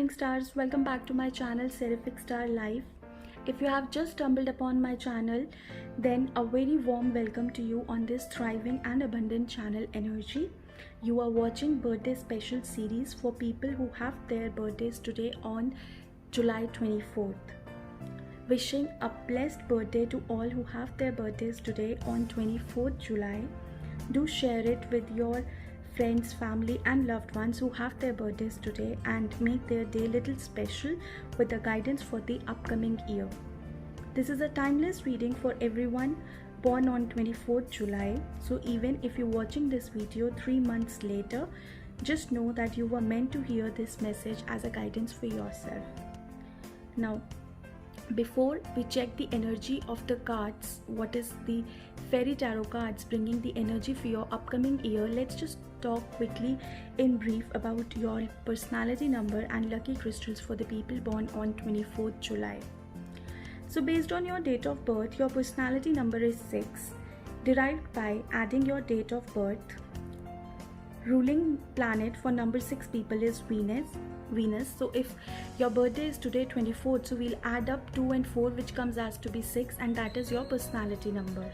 morning stars, welcome back to my channel Seraphic Star Life. If you have just stumbled upon my channel, then a very warm welcome to you on this thriving and abundant channel energy. You are watching birthday special series for people who have their birthdays today on July 24th. Wishing a blessed birthday to all who have their birthdays today on 24th July. Do share it with your friends, family and loved ones who have their birthdays today and make their day little special with the guidance for the upcoming year. This is a timeless reading for everyone born on 24th July. So even if you're watching this video 3 months later, just know that you were meant to hear this message as a guidance for yourself. Now, before we check the energy of the cards, what is the fairy tarot cards bringing the energy for your upcoming year, let's just talk quickly in brief about your personality number and lucky crystals for the people born on 24th July. So based on your date of birth, your personality number is 6, derived by adding your date of birth. Ruling planet for number 6 people is Venus. So if your birthday is today 24th, so we'll add up 2 and 4, which comes as to be 6, and that is your personality number.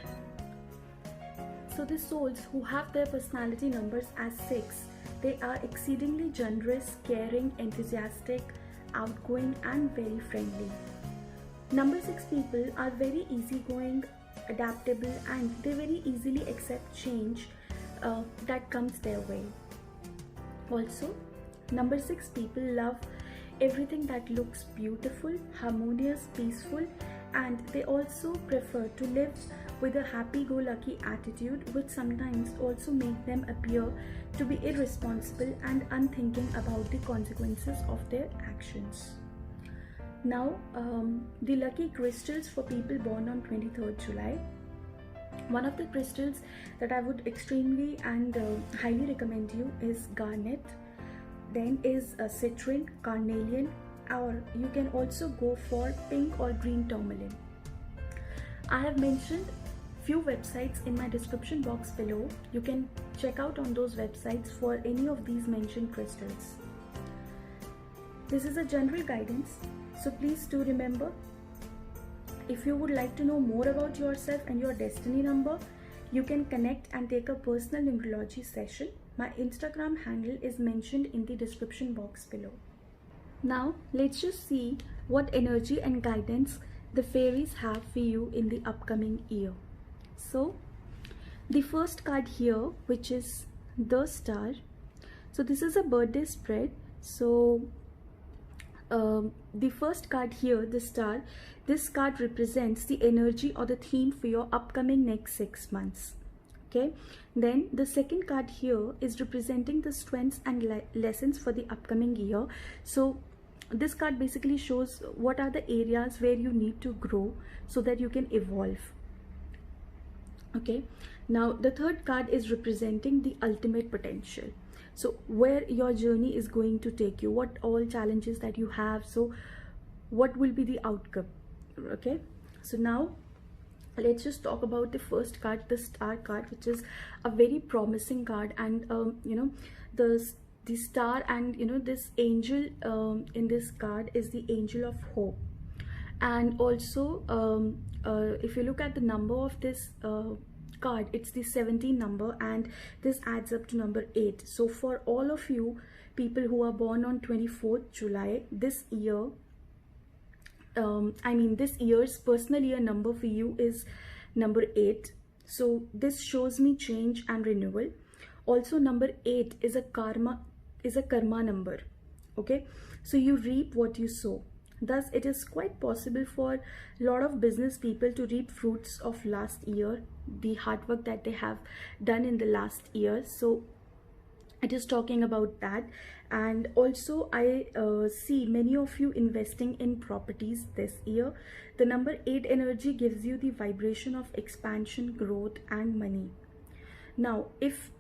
So the souls who have their personality numbers as 6, they are exceedingly generous, caring, enthusiastic, outgoing and very friendly. Number 6 people are very easygoing, adaptable and they very easily accept change that comes their way. Also, number 6 people love everything that looks beautiful, harmonious, peaceful, and they also prefer to live with a happy-go-lucky attitude, which sometimes also make them appear to be irresponsible and unthinking about the consequences of their actions. Now, the lucky crystals for people born on 23rd July. One of the crystals that I would extremely and highly recommend you is garnet. Then is a citrine, carnelian, or you can also go for pink or green tourmaline. I have mentioned few websites in my description box below. You can check out on those websites for any of these mentioned crystals. This is a general guidance, so please do remember, if you would like to know more about yourself and your destiny number, you can connect and take a personal numerology session. My Instagram handle is mentioned in the description box below. Now, let's just see what energy and guidance the fairies have for you in the upcoming year. So, the first card here, which is the Star. So, this is a birthday spread. So, the first card here, the Star, this card represents the energy or the theme for your upcoming next 6 months. Okay, then the second card here is representing the strengths and lessons for the upcoming year. So this card basically shows what are the areas where you need to grow so that you can evolve. Okay, now the third card is representing the ultimate potential. So where your journey is going to take you, what all challenges that you have, so what will be the outcome. Okay, so now let's just talk about the first card, the Star card, which is a very promising card. And you know, the star and you know, this angel in this card is the angel of hope. And also if you look at the number of this card, it's the 17 number, and this adds up to number 8. So for all of you people who are born on 24th July, this year, this year's personal year number for you is number 8. So this shows me change and renewal. Also, number 8 is a karma number. Okay, so you reap what you sow. Thus, it is quite possible for a lot of business people to reap fruits of last year, the hard work that they have done in the last year. So it is talking about that. And also I see many of you investing in properties this year. The number 8 energy gives you the vibration of expansion, growth and money. Now, if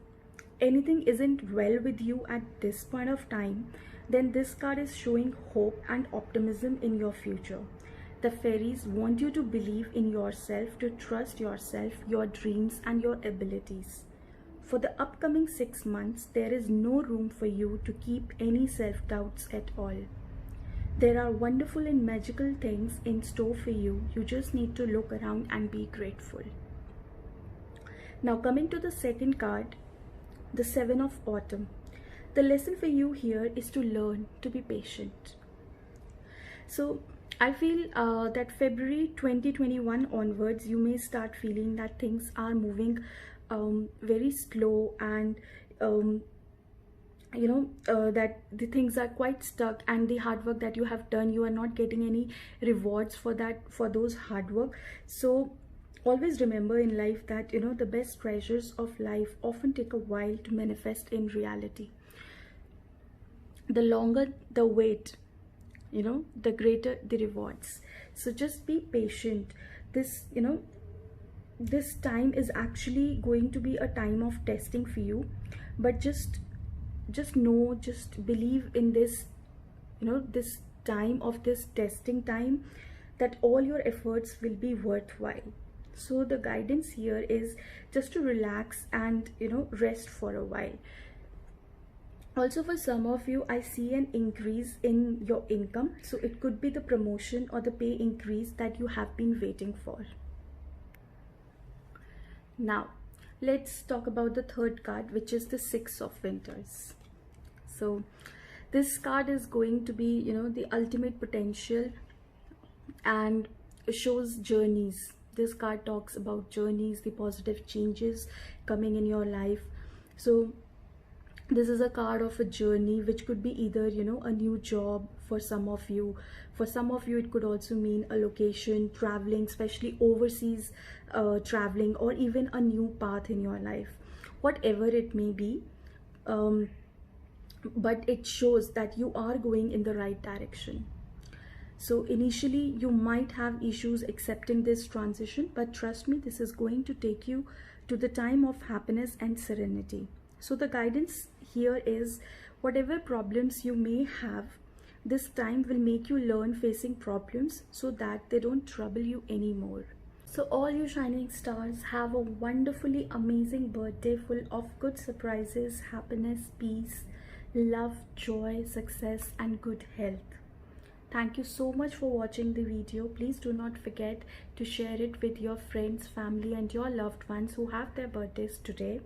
anything isn't well with you at this point of time, then this card is showing hope and optimism in your future. The fairies want you to believe in yourself, to trust yourself, your dreams and your abilities. For the upcoming 6 months, there is no room for you to keep any self-doubts at all. There are wonderful and magical things in store for you. You just need to look around and be grateful. Now, coming to the second card, the Seven of Autumn. The lesson for you here is to learn to be patient. So I feel that February 2021 onwards, you may start feeling that things are moving very slow, and that the things are quite stuck, and the hard work that you have done, you are not getting any rewards for that, for those hard work. So always remember in life that the best treasures of life often take a while to manifest in reality. The longer the wait, the greater the rewards. So just be patient. This time is actually going to be a time of testing for you, but just believe in this, this time of this testing time, that all your efforts will be worthwhile. So the guidance here is just to relax and rest for a while. Also, for some of you, I see an increase in your income. So it could be the promotion or the pay increase that you have been waiting for. Now, let's talk about the third card, which is the Six of Winters. So this card is going to be, the ultimate potential, and shows journeys. This card talks about journeys, the positive changes coming in your life. So this is a card of a journey, which could be either a new job for some of you. For some of you, it could also mean a location, traveling, especially overseas traveling, or even a new path in your life, whatever it may be. But it shows that you are going in the right direction. So initially you might have issues accepting this transition, but trust me, this is going to take you to the time of happiness and serenity. So the guidance here is, whatever problems you may have, this time will make you learn facing problems so that they don't trouble you anymore. So all you shining stars, have a wonderfully amazing birthday full of good surprises, happiness, peace, love, joy, success, and good health. Thank you so much for watching the video. Please do not forget to share it with your friends, family, and your loved ones who have their birthdays today.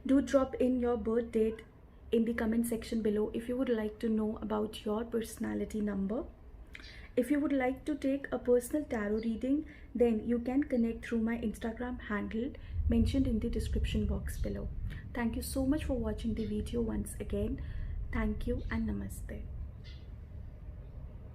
Do drop in your birth date in the comment section below if you would like to know about your personality number. If you would like to take a personal tarot reading, then you can connect through my Instagram handle mentioned in the description box below. Thank you so much for watching the video once again. Thank you and namaste.